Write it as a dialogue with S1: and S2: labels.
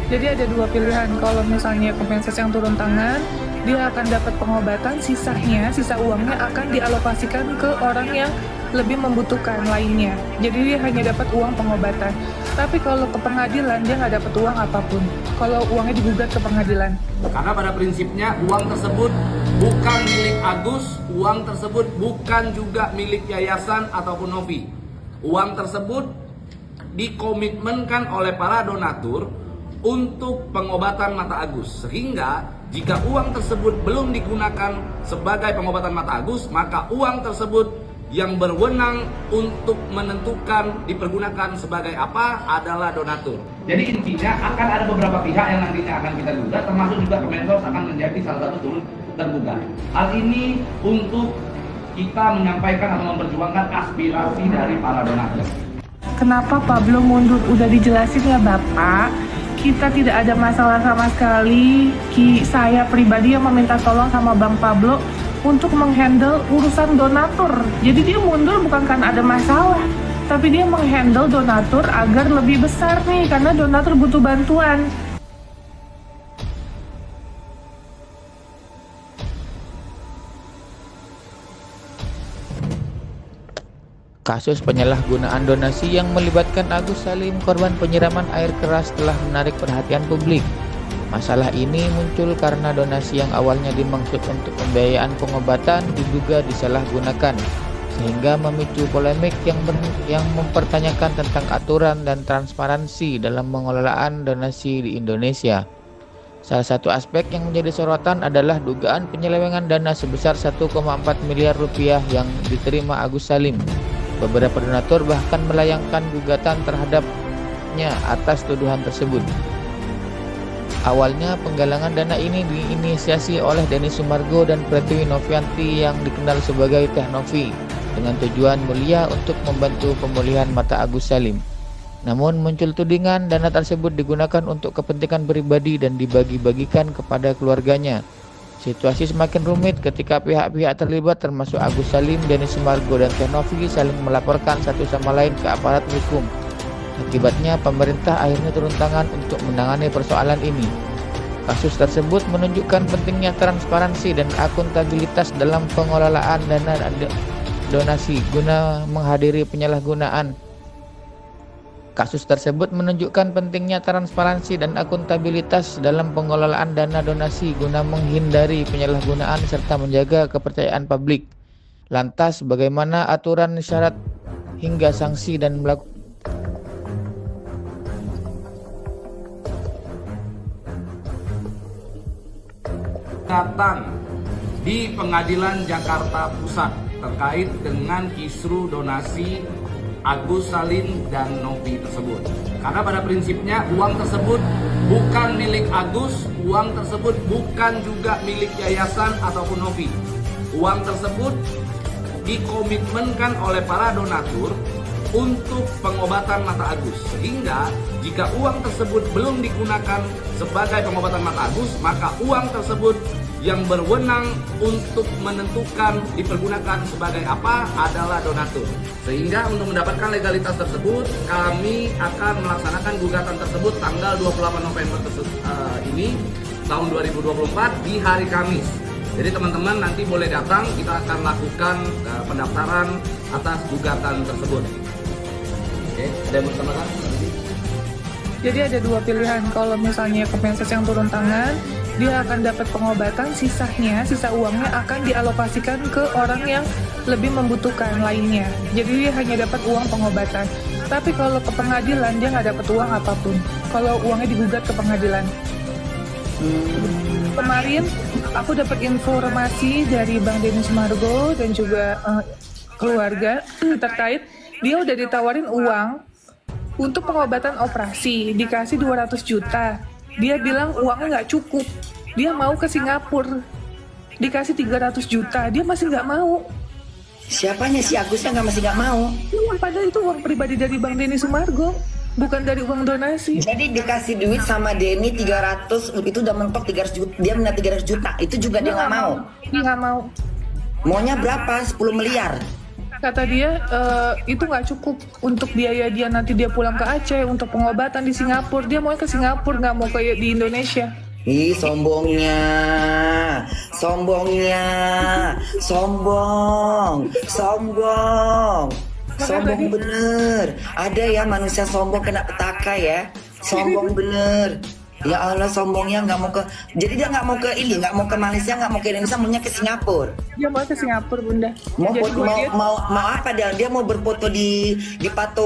S1: Jadi ada dua pilihan, kalau misalnya Kemensos yang turun tangan, dia akan dapat pengobatan, sisa uangnya akan dialokasikan ke orang yang lebih membutuhkan lainnya. Jadi dia hanya dapat uang pengobatan. Tapi kalau ke pengadilan, dia nggak dapat uang apapun. Kalau uangnya digugat ke pengadilan.
S2: Karena pada prinsipnya uang tersebut bukan milik Agus, uang tersebut bukan juga milik yayasan ataupun Novi. Uang tersebut dikomitmenkan oleh para donatur untuk pengobatan mata Agus, sehingga jika uang tersebut belum digunakan sebagai pengobatan mata Agus, maka uang tersebut yang berwenang untuk menentukan dipergunakan sebagai apa adalah donatur. Jadi intinya akan ada beberapa pihak yang nantinya akan kita gugat, termasuk juga Kemensos akan menjadi salah satu turut tergugat. Hal ini untuk kita menyampaikan atau memperjuangkan aspirasi dari para donatur.
S1: Kenapa Pablo mundur? Udah dijelasin ya Bapak, kita tidak ada masalah sama sekali. Saya pribadi yang meminta tolong sama Bang Pablo untuk menghandle urusan donatur. Jadi dia mundur bukan karena ada masalah, tapi dia menghandle donatur agar lebih besar nih, karena donatur butuh bantuan.
S3: Kasus penyalahgunaan donasi yang melibatkan Agus Salim, korban penyiraman air keras, telah menarik perhatian publik. Masalah ini muncul karena donasi yang awalnya dimaksud untuk pembiayaan pengobatan diduga disalahgunakan, sehingga memicu polemik yang mempertanyakan tentang aturan dan transparansi dalam pengelolaan donasi di Indonesia. Salah satu aspek yang menjadi sorotan adalah dugaan penyelewengan dana sebesar 1,4 miliar rupiah yang diterima Agus Salim. Beberapa donatur bahkan melayangkan gugatan terhadapnya atas tuduhan tersebut. Awalnya penggalangan dana ini diinisiasi oleh Denny Sumargo dan Pretiwi Novianti yang dikenal sebagai Teh Novi, dengan tujuan mulia untuk membantu pemulihan mata Agus Salim. Namun muncul tudingan dana tersebut digunakan untuk kepentingan pribadi dan dibagi-bagikan kepada keluarganya. Situasi semakin rumit ketika pihak-pihak terlibat termasuk Agus Salim, Denny Sumargo, dan Teh Novi saling melaporkan satu sama lain ke aparat hukum. Akibatnya pemerintah akhirnya turun tangan untuk menangani persoalan ini. Kasus tersebut menunjukkan pentingnya transparansi dan akuntabilitas dalam pengelolaan dana donasi guna menghadiri penyalahgunaan. Kasus tersebut menunjukkan pentingnya transparansi dan akuntabilitas dalam pengelolaan dana donasi guna menghindari penyalahgunaan serta menjaga kepercayaan publik. Lantas, bagaimana aturan, syarat, hingga sanksi dan
S2: datang di Pengadilan Jakarta Pusat terkait dengan kisru donasi Agus Salim dan Novi tersebut. Karena pada prinsipnya uang tersebut bukan milik Agus, uang tersebut bukan juga milik yayasan ataupun Novi. Uang tersebut dikomitmenkan oleh para donatur untuk pengobatan mata Agus, sehingga jika uang tersebut belum digunakan sebagai pengobatan mata Agus, maka uang tersebut yang berwenang untuk menentukan dipergunakan sebagai apa adalah donatur. Sehingga untuk mendapatkan legalitas tersebut, kami akan melaksanakan gugatan tersebut tanggal 28 November ini tahun 2024 di hari Kamis. Jadi teman-teman nanti boleh datang, kita akan lakukan pendaftaran atas gugatan tersebut. Oke, ada yang mau ditambahkan?
S1: Jadi ada dua pilihan, kalau misalnya Kemensos yang turun tangan, dia akan dapat pengobatan, sisa uangnya akan dialokasikan ke orang yang lebih membutuhkan lainnya. Jadi dia hanya dapat uang pengobatan. Tapi kalau ke pengadilan, dia nggak dapat uang apapun kalau uangnya digugat ke pengadilan. Kemarin aku dapat informasi dari Bang Denny Sumargo dan juga keluarga terkait, dia udah ditawarin uang untuk pengobatan operasi, dikasih 200 juta. Dia bilang uangnya nggak cukup, dia mau ke Singapura, dikasih 300 juta, dia masih nggak mau.
S4: Siapanya si Agusnya masih nggak mau?
S1: Padahal itu uang pribadi dari Bang Denny Sumargo, bukan dari uang donasi.
S4: Jadi dikasih duit sama Denny 300, itu udah mentok 300 juta, dia minta 300 juta, itu juga dia nggak mau.
S1: Dia nggak mau.
S4: Maunya berapa? 10 miliar?
S1: kata dia itu nggak cukup untuk biaya dia nanti dia pulang ke Aceh untuk pengobatan di Singapura. Dia mau ke Singapura, nggak mau kayak di Indonesia.
S4: Ih, sombongnya, sombongnya, sombong, sombong, sombong bener. Ada ya manusia sombong kena petaka ya, sombong bener. Ya Allah, sombongnya nggak mau ke, jadi dia nggak mau ke ini, nggak mau ke Malaysia, nggak mau ke Indonesia, maunya ke Singapura.
S1: Dia mau ke Singapura, Bunda.
S4: Mau
S1: Jadi
S4: mau
S1: buat dia
S4: mau apa dia? Dia mau berfoto di patung